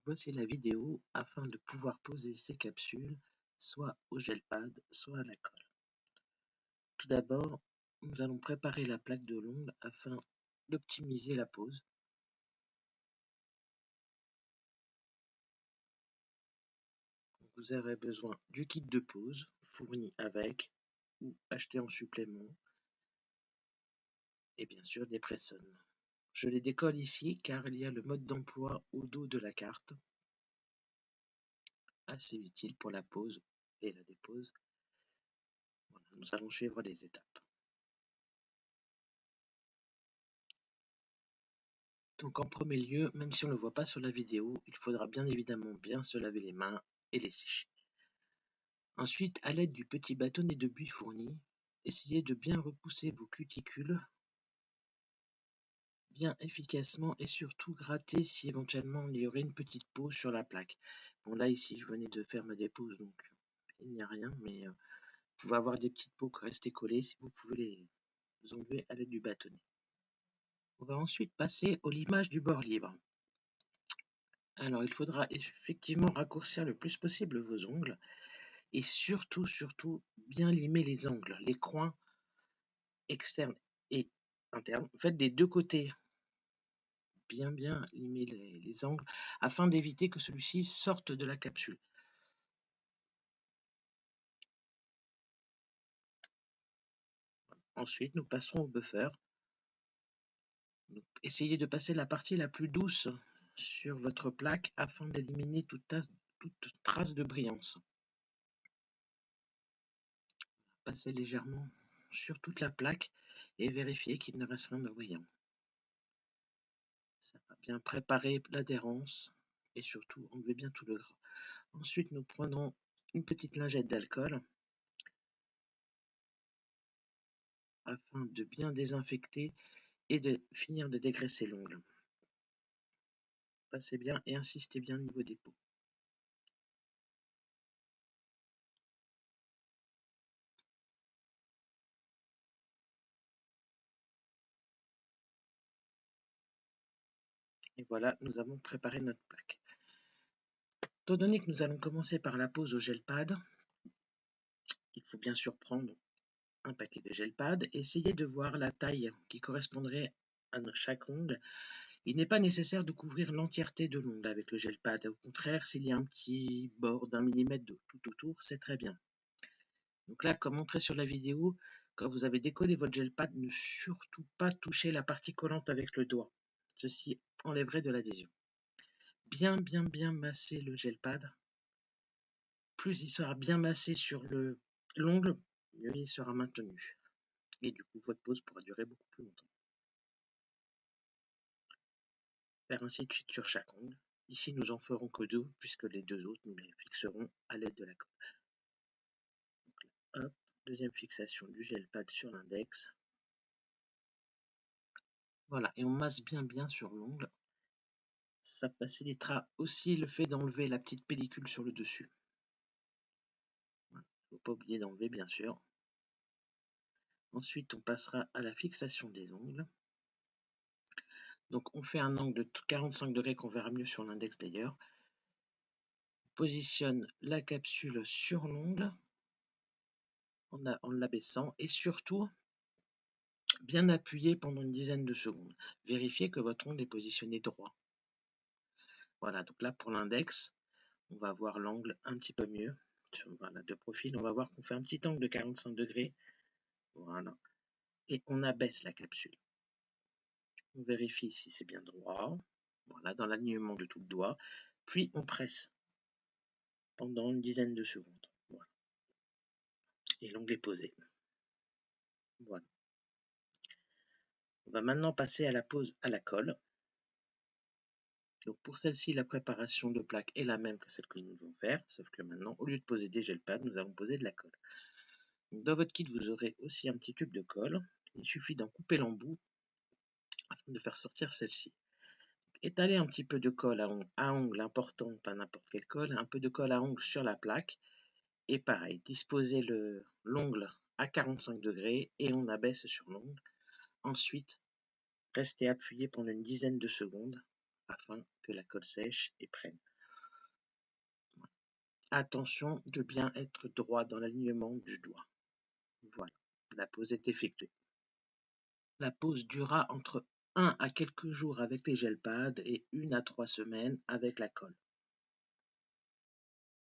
Voici la vidéo afin de pouvoir poser ces capsules soit au gel pad, soit à la colle. Tout d'abord, nous allons préparer la plaque de l'ongle afin d'optimiser la pose. Vous aurez besoin du kit de pose fourni avec ou acheté en supplément et bien sûr des pressons. Je les décolle ici car il y a le mode d'emploi au dos de la carte, assez utile pour la pose et la dépose. Voilà, nous allons suivre les étapes. Donc en premier lieu, même si on ne le voit pas sur la vidéo, il faudra bien évidemment bien se laver les mains et les sécher. Ensuite, à l'aide du petit bâtonnet de buis fourni, essayez de bien repousser vos cuticules bien efficacement et surtout gratter si éventuellement il y aurait une petite peau sur la plaque. Bon là ici je venais de faire ma dépose donc il n'y a rien, mais vous pouvez avoir des petites peaux qui restent collées, si vous pouvez les enlever à l'aide du bâtonnet. On va ensuite passer au limage du bord libre. Alors il faudra effectivement raccourcir le plus possible vos ongles et surtout bien limer les angles, les coins externes et internes. Faites des deux côtés, bien limer les angles afin d'éviter que celui-ci sorte de la capsule. Ensuite, nous passerons au buffer. Donc, essayez de passer la partie la plus douce sur votre plaque afin d'éliminer toute trace de brillance. Passez légèrement sur toute la plaque et vérifiez qu'il ne reste rien de brillant. Ça va bien préparer l'adhérence et surtout enlever bien tout le gras. Ensuite, nous prendrons une petite lingette d'alcool afin de bien désinfecter et de finir de dégraisser l'ongle. Passez bien et insistez bien au niveau des peaux. Et voilà, nous avons préparé notre plaque. Étant donné que nous allons commencer par la pose au gel pad, il faut bien sûr prendre un paquet de gel pad et essayer de voir la taille qui correspondrait à chaque ongle. Il n'est pas nécessaire de couvrir l'entièreté de l'ongle avec le gel pad. Au contraire, s'il y a un petit bord d'1 millimètre tout autour, c'est très bien. Donc là, comme montré sur la vidéo, quand vous avez décollé votre gel pad, ne surtout pas toucher la partie collante avec le doigt. Ceci enlèverait de l'adhésion. Bien masser le gel pad. Plus il sera bien massé sur l'ongle, mieux il sera maintenu. Et du coup, votre pose pourra durer beaucoup plus longtemps. Faire ainsi de suite sur chaque ongle. Ici, nous en ferons que 2, puisque les 2 autres, nous les fixerons à l'aide de la colle. Donc là, hop, deuxième fixation du gel pad sur l'index. Voilà, et on masse bien sur l'ongle. Ça facilitera aussi le fait d'enlever la petite pellicule sur le dessus. Voilà. Il ne faut pas oublier d'enlever, bien sûr. Ensuite, on passera à la fixation des ongles. Donc, on fait un angle de 45 degrés qu'on verra mieux sur l'index d'ailleurs. On positionne la capsule sur l'ongle en l'abaissant et surtout bien appuyé pendant une dizaine de secondes. Vérifiez que votre ongle est positionné droit. Voilà, donc là pour l'index, on va voir l'angle un petit peu mieux. Voilà, de profil, on va voir qu'on fait un petit angle de 45 degrés. Voilà. Et on abaisse la capsule. On vérifie si c'est bien droit. Voilà, dans l'alignement de tout le doigt. Puis on presse pendant une dizaine de secondes. Voilà. Et l'ongle est posé. Voilà. On va maintenant passer à la pose à la colle. Donc pour celle-ci, la préparation de plaque est la même que celle que nous devons faire, sauf que maintenant, au lieu de poser des gel pads, nous allons poser de la colle. Donc dans votre kit, vous aurez aussi un petit tube de colle. Il suffit d'en couper l'embout afin de faire sortir celle-ci. Étalez un petit peu de colle à ongle important, pas n'importe quelle colle, un peu de colle à ongle sur la plaque. Et pareil, disposez l'ongle à 45 degrés et on abaisse sur l'ongle. Ensuite, restez appuyé pendant une dizaine de secondes afin que la colle sèche et prenne. Attention de bien être droit dans l'alignement du doigt. Voilà, la pose est effectuée. La pose dura entre 1 à quelques jours avec les gel pads et 1 à 3 semaines avec la colle.